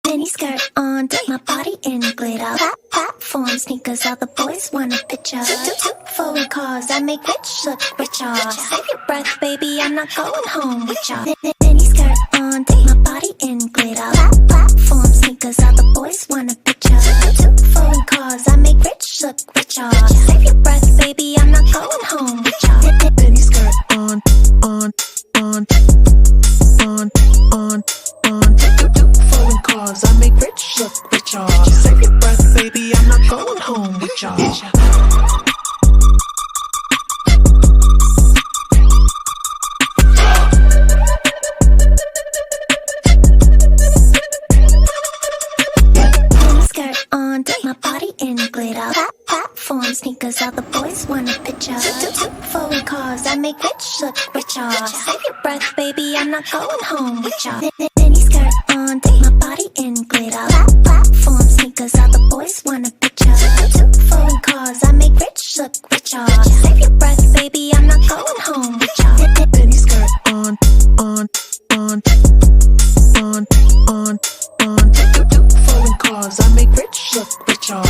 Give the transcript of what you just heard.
mini skirt on, dip my body in glitter. Platform sneakers, all the boys want a picture. Foreign cars, I make rich look richer. Save your breath, baby, I'm not going home with ya. Mini skirt on, dip my body in glitter. Platform sneakers, all the boys want a picture. Foreign cars, I make rich look richer. Save your breath, baby, I'm not going home with ya. Mini skirt on. Foreign cars, I make rich look richer. Save your breath, baby, I'm not going home with ya. Mini skirt on, dip my body in glitter. Platform sneakers, all the boys want a picture. Foreign cars, I make rich look richer. Save your breath, baby, I'm not going home with ya. Mini skirt on, dip my body in glitter. Platform sneakers, all the boys want a picture. Foreign cars, I make rich look richer. Save your breath, baby, I'm not going home with ya. Mini skirt on. Foreign cars, I make rich look richer.